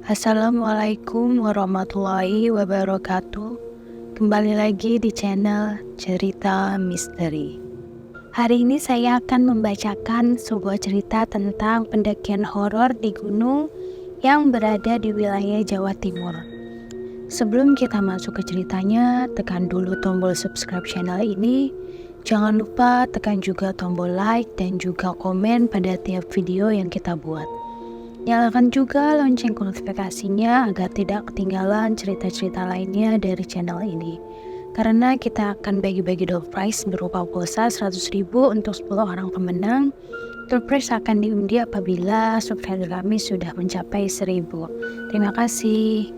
Assalamualaikum warahmatullahi wabarakatuh. Kembali lagi di channel Cerita Misteri. Hari ini saya akan membacakan sebuah cerita tentang pendakian horor di gunung yang berada di wilayah Jawa Timur. Sebelum kita masuk ke ceritanya, tekan dulu tombol subscribe channel ini. Jangan lupa tekan juga tombol like dan juga komen pada tiap video yang kita buat. Nyalakan juga lonceng notifikasinya agar tidak ketinggalan cerita-cerita lainnya dari channel ini. Karena kita akan bagi-bagi door prize berupa pulsa 100.000 untuk 10 orang pemenang. Door prize akan diundi apabila subscriber kami sudah mencapai 1.000. Terima kasih.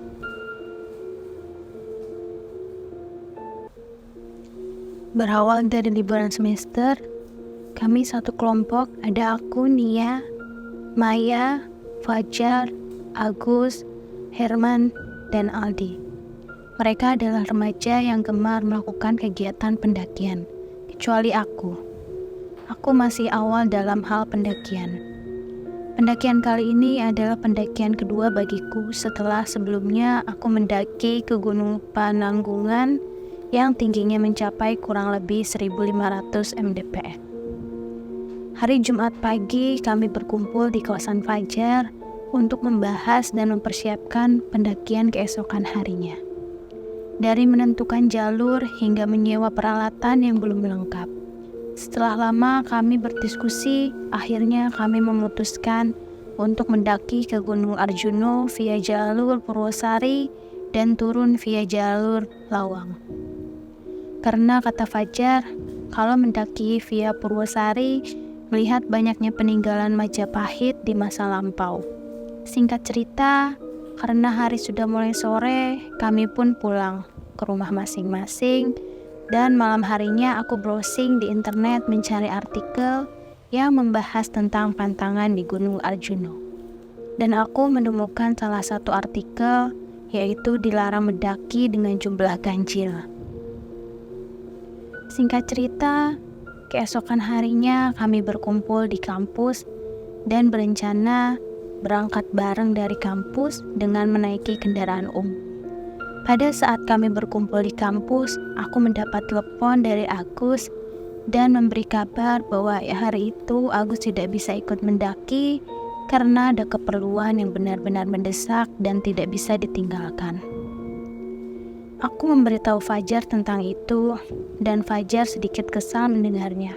Berawal dari liburan semester, kami satu kelompok, ada aku, Nia, Maya, Fajar, Agus, Herman, dan Aldi. Mereka adalah remaja yang gemar melakukan kegiatan pendakian, kecuali aku. Aku masih awal dalam hal pendakian. Pendakian kali ini adalah pendakian kedua bagiku setelah sebelumnya aku mendaki ke Gunung Pananggungan yang tingginya mencapai kurang lebih 1.500 mdpl. Hari Jumat pagi kami berkumpul di kawasan Fajar untuk membahas dan mempersiapkan pendakian keesokan harinya. Dari menentukan jalur hingga menyewa peralatan yang belum lengkap. Setelah lama kami berdiskusi, akhirnya kami memutuskan untuk mendaki ke Gunung Arjuno via jalur Purwosari dan turun via jalur Lawang. Karena kata Fajar, kalau mendaki via Purwosari, melihat banyaknya peninggalan Majapahit di masa lampau. Singkat cerita, karena hari sudah mulai sore, kami pun pulang ke rumah masing-masing, dan malam harinya aku browsing di internet mencari artikel yang membahas tentang pantangan di Gunung Arjuno. Dan aku menemukan salah satu artikel, yaitu dilarang mendaki dengan jumlah ganjil. Singkat cerita, keesokan harinya kami berkumpul di kampus dan berencana berangkat bareng dari kampus dengan menaiki kendaraan umum. Pada saat kami berkumpul di kampus, aku mendapat telepon dari Agus dan memberi kabar bahwa hari itu Agus tidak bisa ikut mendaki karena ada keperluan yang benar-benar mendesak dan tidak bisa ditinggalkan. Aku memberitahu Fajar tentang itu, dan Fajar sedikit kesal mendengarnya.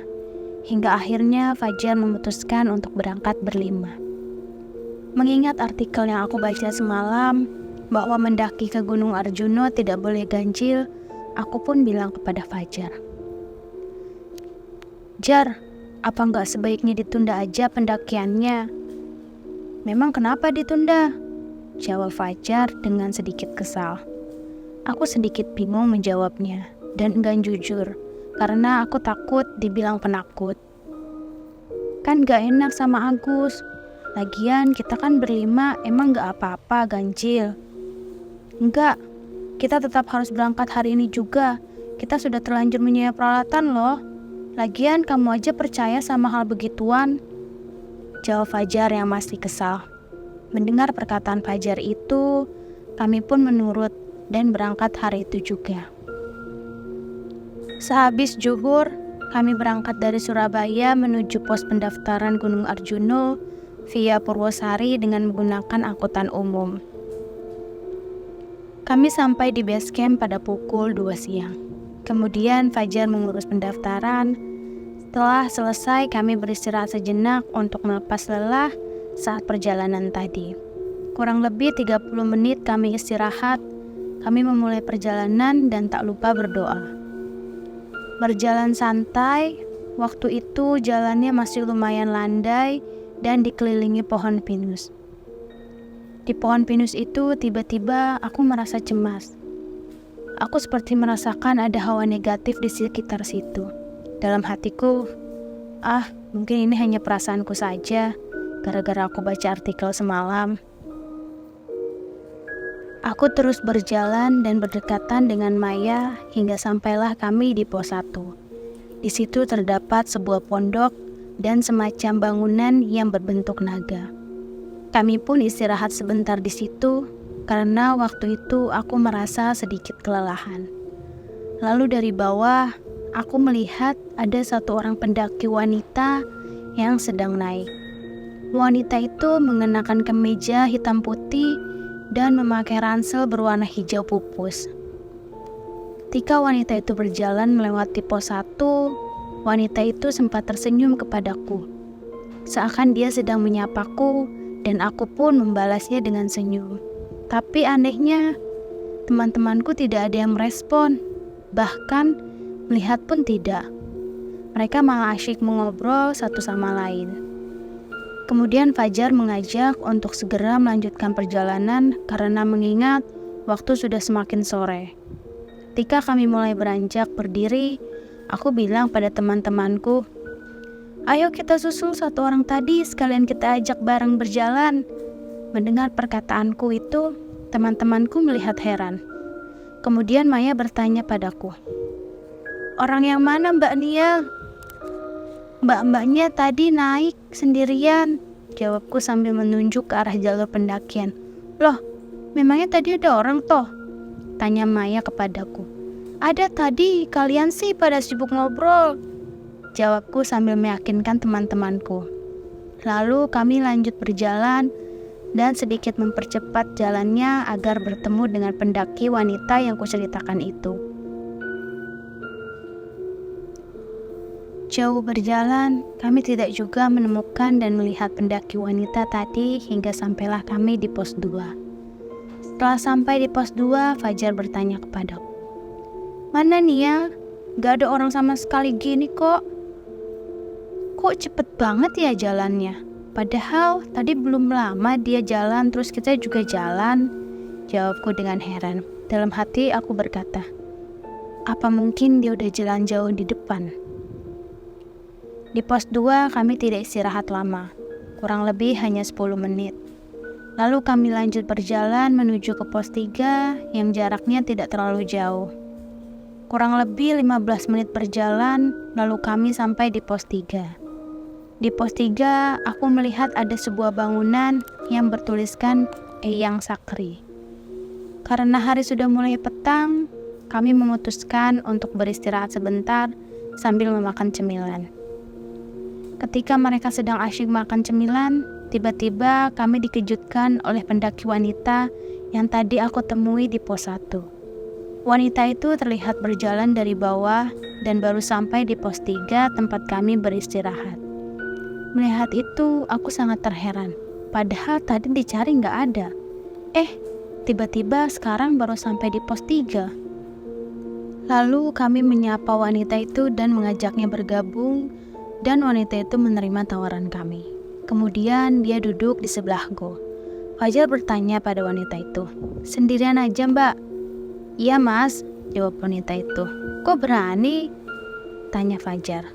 Hingga akhirnya Fajar memutuskan untuk berangkat berlima. Mengingat artikel yang aku baca semalam, bahwa mendaki ke Gunung Arjuno tidak boleh ganjil, aku pun bilang kepada Fajar, "Jar, apa nggak sebaiknya ditunda aja pendakiannya?" "Memang kenapa ditunda?" jawab Fajar dengan sedikit kesal. Aku sedikit bingung menjawabnya dan enggan jujur karena aku takut dibilang penakut. Kan gak enak sama Agus. Lagian kita kan berlima, emang gak apa-apa ganjil. Enggak, kita tetap harus berangkat hari ini juga. Kita sudah terlanjur menyewa peralatan loh. Lagian kamu aja percaya sama hal begituan, jawab Fajar yang masih kesal. Mendengar perkataan Fajar itu, kami pun menurut dan berangkat hari itu juga. Sehabis zuhur, kami berangkat dari Surabaya menuju pos pendaftaran Gunung Arjuno via Purwosari dengan menggunakan angkutan umum. Kami sampai di base camp pada pukul 2 siang. Kemudian Fajar mengurus pendaftaran. Setelah selesai, kami beristirahat sejenak untuk melepas lelah saat perjalanan tadi. Kurang lebih 30 menit kami istirahat. Kami memulai perjalanan dan tak lupa berdoa. Berjalan santai, waktu itu jalannya masih lumayan landai dan dikelilingi pohon pinus. Di pohon pinus itu tiba-tiba aku merasa cemas. Aku seperti merasakan ada hawa negatif di sekitar situ. Dalam hatiku, mungkin ini hanya perasaanku saja, gara-gara aku baca artikel semalam. Aku terus berjalan dan berdekatan dengan Maya hingga sampailah kami di pos 1. Di situ terdapat sebuah pondok dan semacam bangunan yang berbentuk naga. Kami pun istirahat sebentar di situ karena waktu itu aku merasa sedikit kelelahan. Lalu dari bawah, aku melihat ada satu orang pendaki wanita yang sedang naik. Wanita itu mengenakan kemeja hitam putih dan memakai ransel berwarna hijau pupus. Ketika wanita itu berjalan melewati pos 1, wanita itu sempat tersenyum kepadaku. Seakan dia sedang menyapaku dan aku pun membalasnya dengan senyum. Tapi anehnya, teman-temanku tidak ada yang merespon. Bahkan melihat pun tidak. Mereka malah asyik mengobrol satu sama lain. Kemudian Fajar mengajak untuk segera melanjutkan perjalanan karena mengingat waktu sudah semakin sore. Ketika kami mulai beranjak berdiri, aku bilang pada teman-temanku, "Ayo kita susul satu orang tadi, sekalian kita ajak bareng berjalan." Mendengar perkataanku itu, teman-temanku melihat heran. Kemudian Maya bertanya padaku, "Orang yang mana Mbak Nia?" "Mbak-mbaknya tadi naik sendirian," jawabku sambil menunjuk ke arah jalur pendakian. "Loh, memangnya tadi ada orang toh?" tanya Maya kepadaku. "Ada tadi, kalian sih pada sibuk ngobrol," jawabku sambil meyakinkan teman-temanku. Lalu kami lanjut berjalan dan sedikit mempercepat jalannya agar bertemu dengan pendaki wanita yang kuceritakan itu. Jauh berjalan, kami tidak juga menemukan dan melihat pendaki wanita tadi hingga sampailah kami di pos 2. Setelah sampai di pos 2, Fajar bertanya kepadaku, "Mana Nia? Gak ada orang sama sekali gini kok. Kok cepet banget ya jalannya? Padahal tadi belum lama dia jalan terus kita juga jalan," jawabku dengan heran. Dalam hati aku berkata, apa mungkin dia udah jalan jauh di depan? Di pos 2 kami tidak istirahat lama, kurang lebih hanya 10 menit. Lalu kami lanjut berjalan menuju ke pos 3 yang jaraknya tidak terlalu jauh. Kurang lebih 15 menit berjalan, lalu kami sampai di pos 3. Di pos 3, aku melihat ada sebuah bangunan yang bertuliskan Eyang Sakri. Karena hari sudah mulai petang, kami memutuskan untuk beristirahat sebentar sambil memakan cemilan. Ketika mereka sedang asyik makan cemilan, tiba-tiba kami dikejutkan oleh pendaki wanita yang tadi aku temui di pos 1. Wanita itu terlihat berjalan dari bawah dan baru sampai di pos 3 tempat kami beristirahat. Melihat itu, aku sangat terheran. Padahal tadi dicari nggak ada. Tiba-tiba sekarang baru sampai di pos 3. Lalu kami menyapa wanita itu dan mengajaknya bergabung, dan wanita itu menerima tawaran kami. Kemudian dia duduk di sebelahku. Fajar bertanya pada wanita itu, "Sendirian aja Mbak?" "Iya Mas," jawab wanita itu. "Kok berani?" tanya Fajar.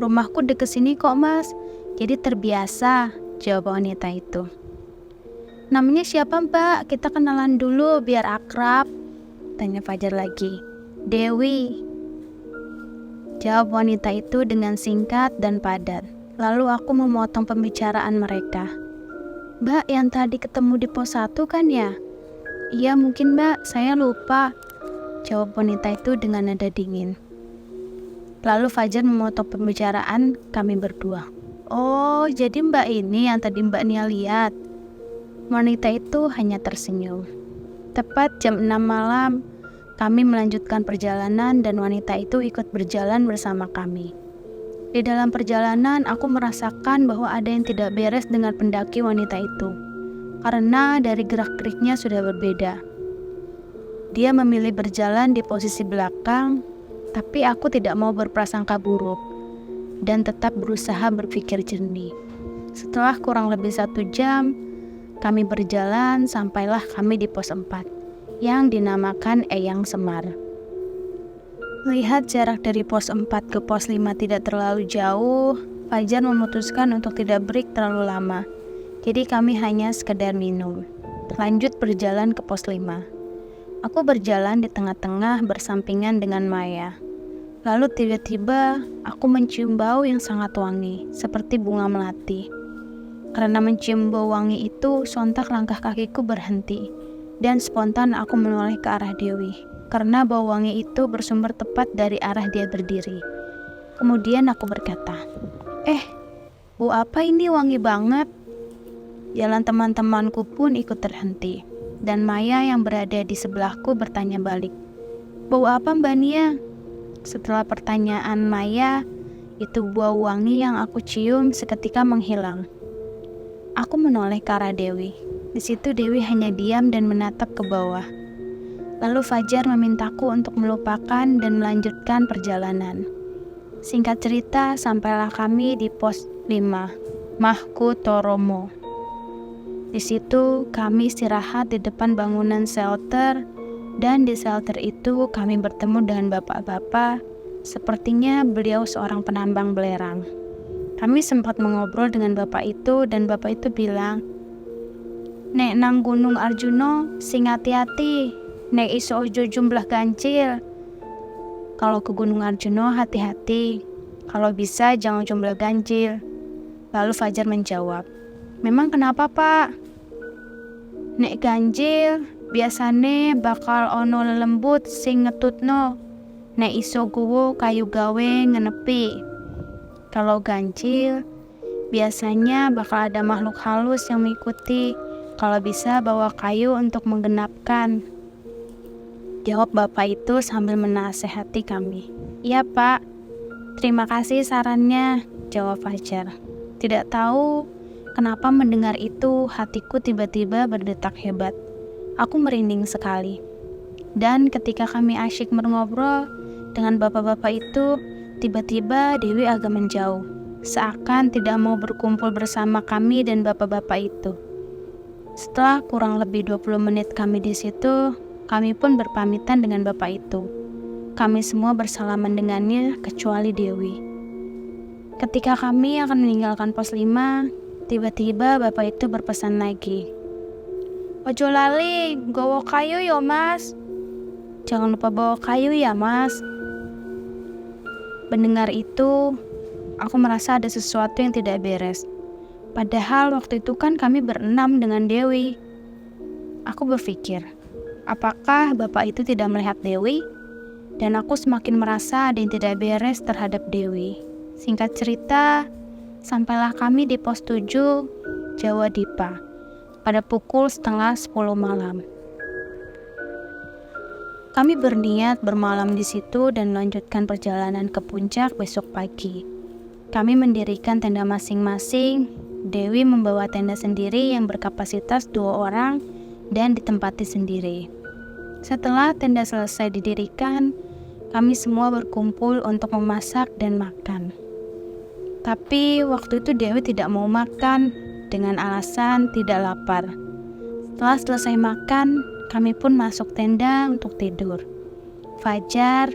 "Rumahku deket sini kok Mas, jadi terbiasa," jawab wanita itu. "Namanya siapa Mbak? Kita kenalan dulu biar akrab," tanya Fajar lagi. "Dewi," jawab wanita itu dengan singkat dan padat. Lalu aku memotong pembicaraan mereka. "Mbak yang tadi ketemu di pos 1 kan ya?" "Iya mungkin Mbak, saya lupa," jawab wanita itu dengan nada dingin. Lalu Fajar memotong pembicaraan kami berdua. "Oh, jadi Mbak ini yang tadi Mbak Nia lihat?" Wanita itu hanya tersenyum. Tepat jam 6 malam, kami melanjutkan perjalanan dan wanita itu ikut berjalan bersama kami. Di dalam perjalanan, aku merasakan bahwa ada yang tidak beres dengan pendaki wanita itu, karena dari gerak-geriknya sudah berbeda. Dia memilih berjalan di posisi belakang, tapi aku tidak mau berprasangka buruk, dan tetap berusaha berpikir jernih. Setelah kurang lebih 1 jam, kami berjalan sampailah kami di pos 4, yang dinamakan Eyang Semar. Melihat jarak dari pos 4 ke pos 5 tidak terlalu jauh, Fajar memutuskan untuk tidak break terlalu lama. Jadi kami hanya sekedar minum. Lanjut berjalan ke pos 5. Aku berjalan di tengah-tengah bersampingan dengan Maya. Lalu tiba-tiba aku mencium bau yang sangat wangi, seperti bunga melati. Karena mencium bau wangi itu, sontak langkah kakiku berhenti. Dan spontan aku menoleh ke arah Dewi. Karena bau wangi itu bersumber tepat dari arah dia berdiri. Kemudian aku berkata, bau apa ini, wangi banget. Jalan teman-temanku pun ikut terhenti. Dan Maya yang berada di sebelahku bertanya balik, bau apa Mbak Nia? Setelah pertanyaan Maya, itu bau wangi yang aku cium seketika menghilang. Aku menoleh ke arah Dewi. Di situ Dewi hanya diam dan menatap ke bawah. Lalu Fajar memintaku untuk melupakan dan melanjutkan perjalanan. Singkat cerita, sampailah kami di pos 5, Mahkutoromo. Di situ kami istirahat di depan bangunan shelter, dan di shelter itu kami bertemu dengan bapak-bapak. Sepertinya beliau seorang penambang belerang. Kami sempat mengobrol dengan bapak itu, dan bapak itu bilang, "Nek nang Gunung Arjuno, sing hati-hati, nek iso ojo jumlah gancil. Kalau ke Gunung Arjuno hati-hati, kalau bisa jangan jumlah gancil." Lalu Fajar menjawab, "Memang kenapa Pak?" "Nek ganjil, biasane bakal ono lelembut sing ngetutno, nek iso guwo kayu gawe ngenepi. Kalau ganjil, biasanya bakal ada makhluk halus yang mengikuti, kalau bisa bawa kayu untuk menggenapkan." Jawab bapak itu sambil menasehati kami. "Iya Pak, terima kasih sarannya," jawab Fajar. Tidak tahu kenapa mendengar itu hatiku tiba-tiba berdetak hebat. Aku merinding sekali. Dan ketika kami asyik mengobrol dengan bapak-bapak itu, tiba-tiba Dewi agak menjauh, seakan tidak mau berkumpul bersama kami dan bapak-bapak itu. Setelah kurang lebih 20 menit kami di situ, kami pun berpamitan dengan bapak itu. Kami semua bersalaman dengannya kecuali Dewi. Ketika kami akan meninggalkan pos 5, tiba-tiba bapak itu berpesan lagi, "Ojo lali, gowo kayu yo Mas. Jangan lupa bawa kayu ya Mas." Mendengar itu, aku merasa ada sesuatu yang tidak beres. Padahal waktu itu kan kami berenam dengan Dewi. Aku berpikir, apakah bapak itu tidak melihat Dewi? Dan aku semakin merasa ada yang tidak beres terhadap Dewi. Singkat cerita, sampailah kami di pos 7, Jawa Dipa, pada pukul 9:30 malam. Kami berniat bermalam di situ dan melanjutkan perjalanan ke puncak besok pagi. Kami mendirikan tenda masing-masing. Dewi membawa tenda sendiri yang berkapasitas 2 orang dan ditempati sendiri. Setelah tenda selesai didirikan, kami semua berkumpul untuk memasak dan makan. Tapi waktu itu Dewi tidak mau makan dengan alasan tidak lapar. Setelah selesai makan, kami pun masuk tenda untuk tidur. Fajar,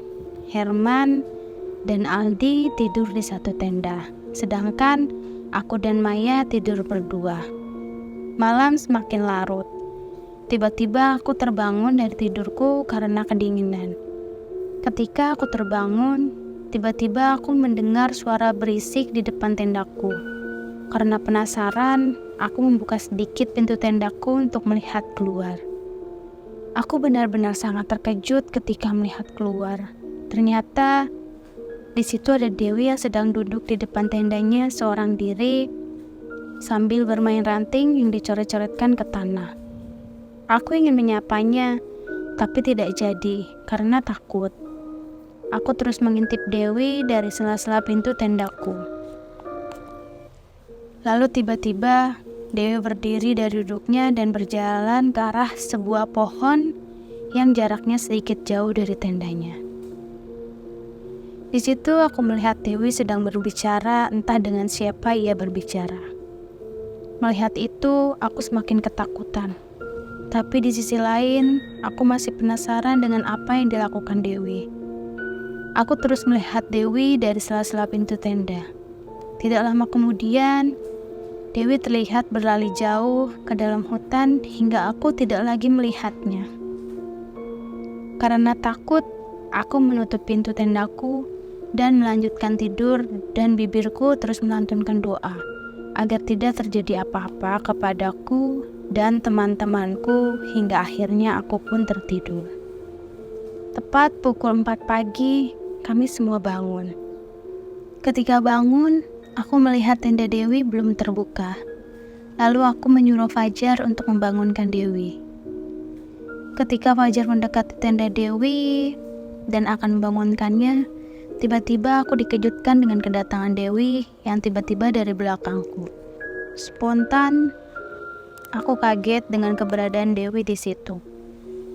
Herman, dan Aldi tidur di satu tenda. Sedangkan aku dan Maya tidur berdua. Malam semakin larut. Tiba-tiba aku terbangun dari tidurku karena kedinginan. Ketika aku terbangun, tiba-tiba aku mendengar suara berisik di depan tendaku. Karena penasaran, aku membuka sedikit pintu tendaku untuk melihat keluar. Aku benar-benar sangat terkejut ketika melihat keluar. Ternyata di situ ada Dewi yang sedang duduk di depan tendanya seorang diri sambil bermain ranting yang dicoret-coretkan ke tanah. Aku ingin menyapanya, tapi tidak jadi karena takut. Aku terus mengintip Dewi dari sela-sela pintu tendaku. Lalu tiba-tiba Dewi berdiri dari duduknya dan berjalan ke arah sebuah pohon yang jaraknya sedikit jauh dari tendanya. Di situ aku melihat Dewi sedang berbicara, entah dengan siapa ia berbicara. Melihat itu, aku semakin ketakutan. Tapi di sisi lain, aku masih penasaran dengan apa yang dilakukan Dewi. Aku terus melihat Dewi dari sela-sela pintu tenda. Tidak lama kemudian, Dewi terlihat berlari jauh ke dalam hutan hingga aku tidak lagi melihatnya. Karena takut, aku menutup pintu tendaku dan melanjutkan tidur, dan bibirku terus melantunkan doa. agar tidak terjadi apa-apa kepadaku dan teman-temanku hingga akhirnya aku pun tertidur. Tepat pukul 4 pagi, kami semua bangun. Ketika bangun, aku melihat tenda Dewi belum terbuka. Lalu aku menyuruh Fajar untuk membangunkan Dewi. Ketika Fajar mendekati tenda Dewi dan akan membangunkannya, tiba-tiba aku dikejutkan dengan kedatangan Dewi yang tiba-tiba dari belakangku. Spontan, aku kaget dengan keberadaan Dewi di situ.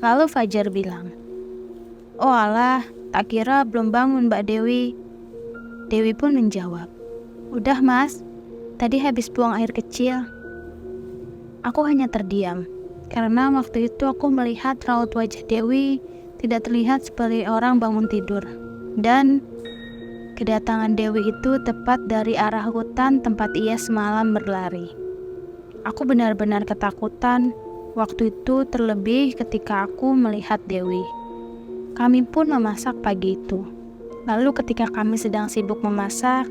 Lalu Fajar bilang, "Oh alah, tak kira belum bangun Mbak Dewi." Dewi pun menjawab, "Udah mas, tadi habis buang air kecil." Aku hanya terdiam, karena waktu itu aku melihat raut wajah Dewi tidak terlihat seperti orang bangun tidur. Dan kedatangan Dewi itu tepat dari arah hutan tempat ia semalam berlari. Aku benar-benar ketakutan waktu itu, terlebih ketika aku melihat Dewi. Kami pun memasak pagi itu. Lalu ketika kami sedang sibuk memasak,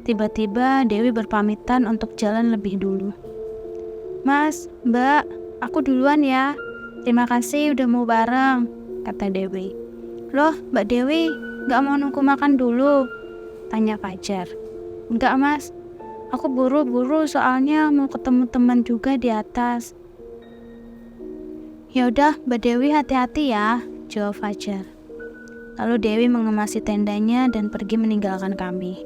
tiba-tiba Dewi berpamitan untuk jalan lebih dulu. "Mas, Mbak, aku duluan ya. Terima kasih udah mau bareng," kata Dewi. "Loh, Mbak Dewi, gak mau nunggu makan dulu?" tanya Fajar. "Enggak mas, aku buru-buru soalnya mau ketemu teman juga di atas." "Ya udah, Mbak Dewi hati-hati ya," jawab Fajar. Lalu Dewi mengemasi tendanya dan pergi meninggalkan kami.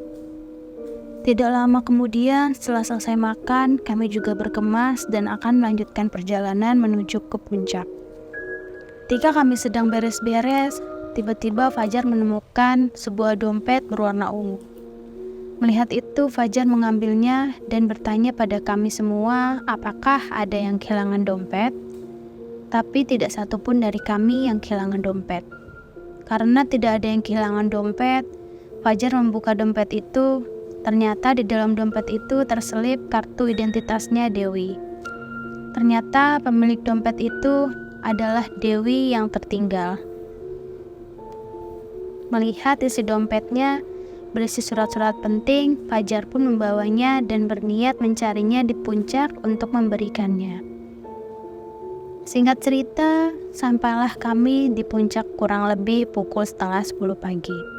Tidak lama kemudian, setelah selesai makan, kami juga berkemas dan akan melanjutkan perjalanan menuju ke puncak. Ketika kami sedang beres-beres, tiba-tiba Fajar menemukan sebuah dompet berwarna ungu. Melihat itu, Fajar mengambilnya dan bertanya pada kami semua apakah ada yang kehilangan dompet. Tapi tidak satupun dari kami yang kehilangan dompet. Karena tidak ada yang kehilangan dompet, Fajar membuka dompet itu. Ternyata di dalam dompet itu terselip kartu identitasnya Dewi. Ternyata pemilik dompet itu adalah Dewi yang tertinggal. Melihat isi dompetnya berisi surat-surat penting, Fajar pun membawanya dan berniat mencarinya di puncak untuk memberikannya. Singkat cerita, sampailah kami di puncak kurang lebih pukul 9:30 pagi.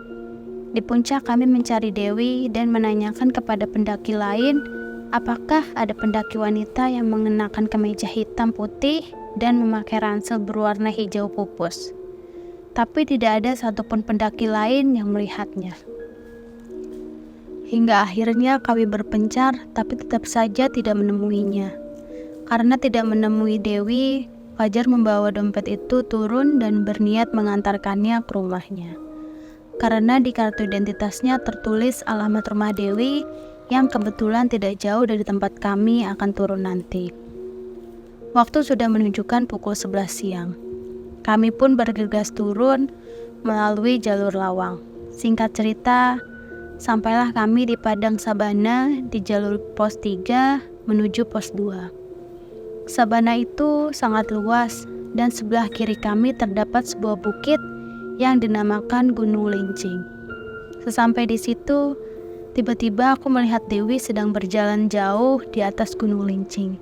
Di puncak kami mencari Dewi dan menanyakan kepada pendaki lain apakah ada pendaki wanita yang mengenakan kemeja hitam putih dan memakai ransel berwarna hijau pupus. Tapi tidak ada satupun pendaki lain yang melihatnya. Hingga akhirnya kami berpencar tapi tetap saja tidak menemuinya. Karena tidak menemui Dewi, Fajar membawa dompet itu turun dan berniat mengantarkannya ke rumahnya. Karena di kartu identitasnya tertulis alamat rumah Dewi yang kebetulan tidak jauh dari tempat kami akan turun nanti. Waktu sudah menunjukkan pukul 11 siang. Kami pun bergegas turun melalui jalur lawang. Singkat cerita, sampailah kami di Padang Sabana di jalur pos 3 menuju pos 2. Sabana itu sangat luas dan sebelah kiri kami terdapat sebuah bukit yang dinamakan Gunung Lincing. Sesampai di situ, tiba-tiba aku melihat Dewi sedang berjalan jauh di atas Gunung Lincing.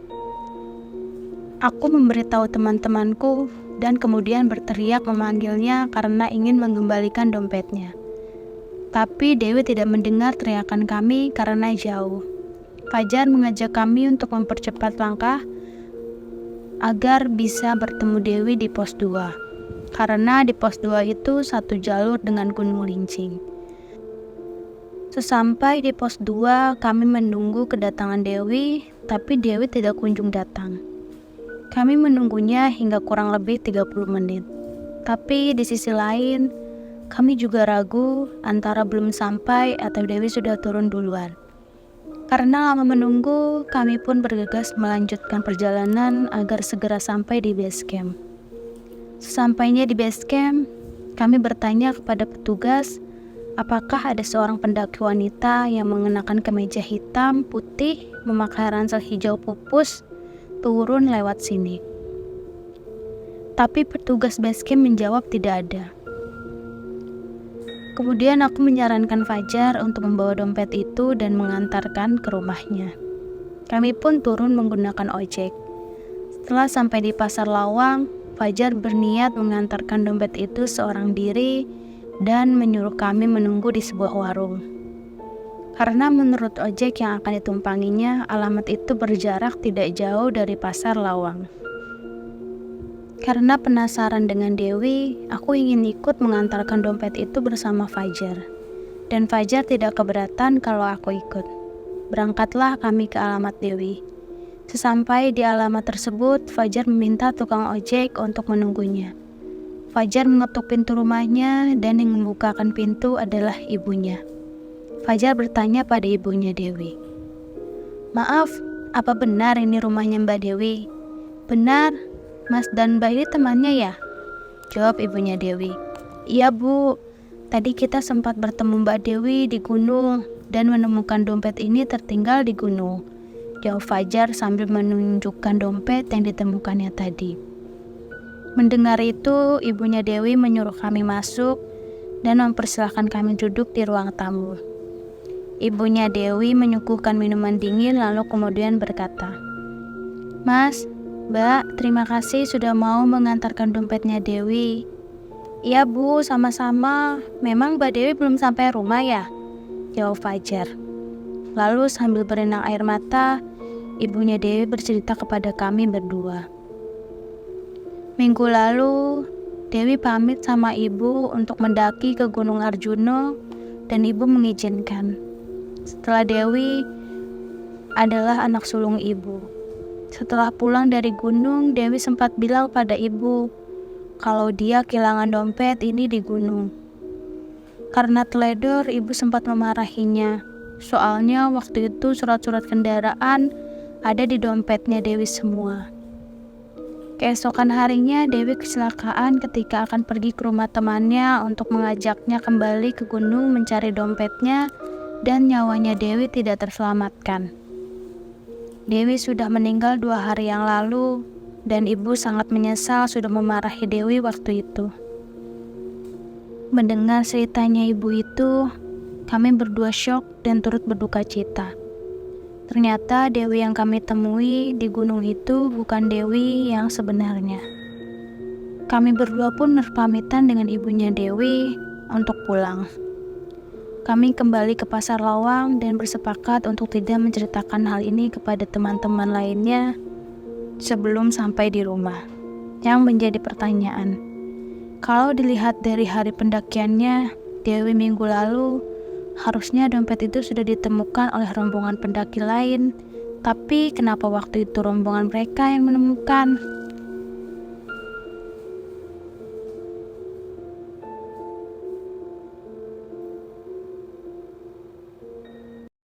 Aku memberitahu teman-temanku dan kemudian berteriak memanggilnya karena ingin mengembalikan dompetnya. Tapi Dewi tidak mendengar teriakan kami karena jauh. Fajar mengajak kami untuk mempercepat langkah agar bisa bertemu Dewi di pos 2. Karena di pos 2 itu satu jalur dengan Gunung Lincing. Sesampai di pos 2, kami menunggu kedatangan Dewi, tapi Dewi tidak kunjung datang. Kami menunggunya hingga kurang lebih 30 menit. Tapi di sisi lain, kami juga ragu antara belum sampai atau Dewi sudah turun duluan. Karena lama menunggu, kami pun bergegas melanjutkan perjalanan agar segera sampai di base camp. Sesampainya di base camp, kami bertanya kepada petugas apakah ada seorang pendaki wanita yang mengenakan kemeja hitam putih memakai ransel hijau pupus turun lewat sini. Tapi petugas base camp menjawab tidak ada. Kemudian aku menyarankan Fajar untuk membawa dompet itu dan mengantarkan ke rumahnya. Kami pun turun menggunakan ojek. Setelah sampai di Pasar Lawang, Fajar berniat mengantarkan dompet itu seorang diri dan menyuruh kami menunggu di sebuah warung. Karena menurut ojek yang akan ditumpanginya, alamat itu berjarak tidak jauh dari Pasar Lawang. Karena penasaran dengan Dewi, aku ingin ikut mengantarkan dompet itu bersama Fajar. Dan Fajar tidak keberatan kalau aku ikut. Berangkatlah kami ke alamat Dewi. Sesampai di alamat tersebut, Fajar meminta tukang ojek untuk menunggunya. Fajar mengetuk pintu rumahnya dan yang membukakan pintu adalah ibunya. Fajar bertanya pada ibunya Dewi. "Maaf, apa benar ini rumahnya Mbak Dewi?" "Benar, Mas dan Mbak ini temannya ya?" jawab ibunya Dewi. "Iya Bu, tadi kita sempat bertemu Mbak Dewi di gunung dan menemukan dompet ini tertinggal di gunung," jawab Fajar sambil menunjukkan dompet yang ditemukannya tadi. Mendengar itu, ibunya Dewi menyuruh kami masuk dan mempersilahkan kami duduk di ruang tamu. Ibunya Dewi menyuguhkan minuman dingin lalu kemudian berkata, "Mas, Mbak, terima kasih sudah mau mengantarkan dompetnya Dewi." "Iya Bu, sama-sama. Memang Mbak Dewi belum sampai rumah ya?" jawab Fajar. Lalu sambil berenang air mata, ibunya Dewi bercerita kepada kami berdua. Minggu lalu, Dewi pamit sama ibu untuk mendaki ke Gunung Arjuno dan ibu mengizinkan. Setelah Dewi adalah anak sulung ibu. Setelah pulang dari gunung, Dewi sempat bilang pada ibu kalau dia kehilangan dompet ini di gunung. Karena teledor, ibu sempat memarahinya. Soalnya waktu itu surat-surat kendaraan ada di dompetnya Dewi semua. Keesokan harinya, Dewi kecelakaan ketika akan pergi ke rumah temannya untuk mengajaknya kembali ke gunung mencari dompetnya, dan nyawanya Dewi tidak terselamatkan. Dewi sudah meninggal 2 hari yang lalu, dan ibu sangat menyesal sudah memarahi Dewi waktu itu. Mendengar ceritanya ibu itu, kami berdua syok dan turut berduka cita. Ternyata Dewi yang kami temui di gunung itu bukan Dewi yang sebenarnya. Kami berdua pun berpamitan dengan ibunya Dewi untuk pulang. Kami kembali ke Pasar Lawang dan bersepakat untuk tidak menceritakan hal ini kepada teman-teman lainnya sebelum sampai di rumah. Yang menjadi pertanyaan, kalau dilihat dari hari pendakiannya, Dewi minggu lalu, harusnya dompet itu sudah ditemukan oleh rombongan pendaki lain. Tapi kenapa waktu itu rombongan mereka yang menemukan?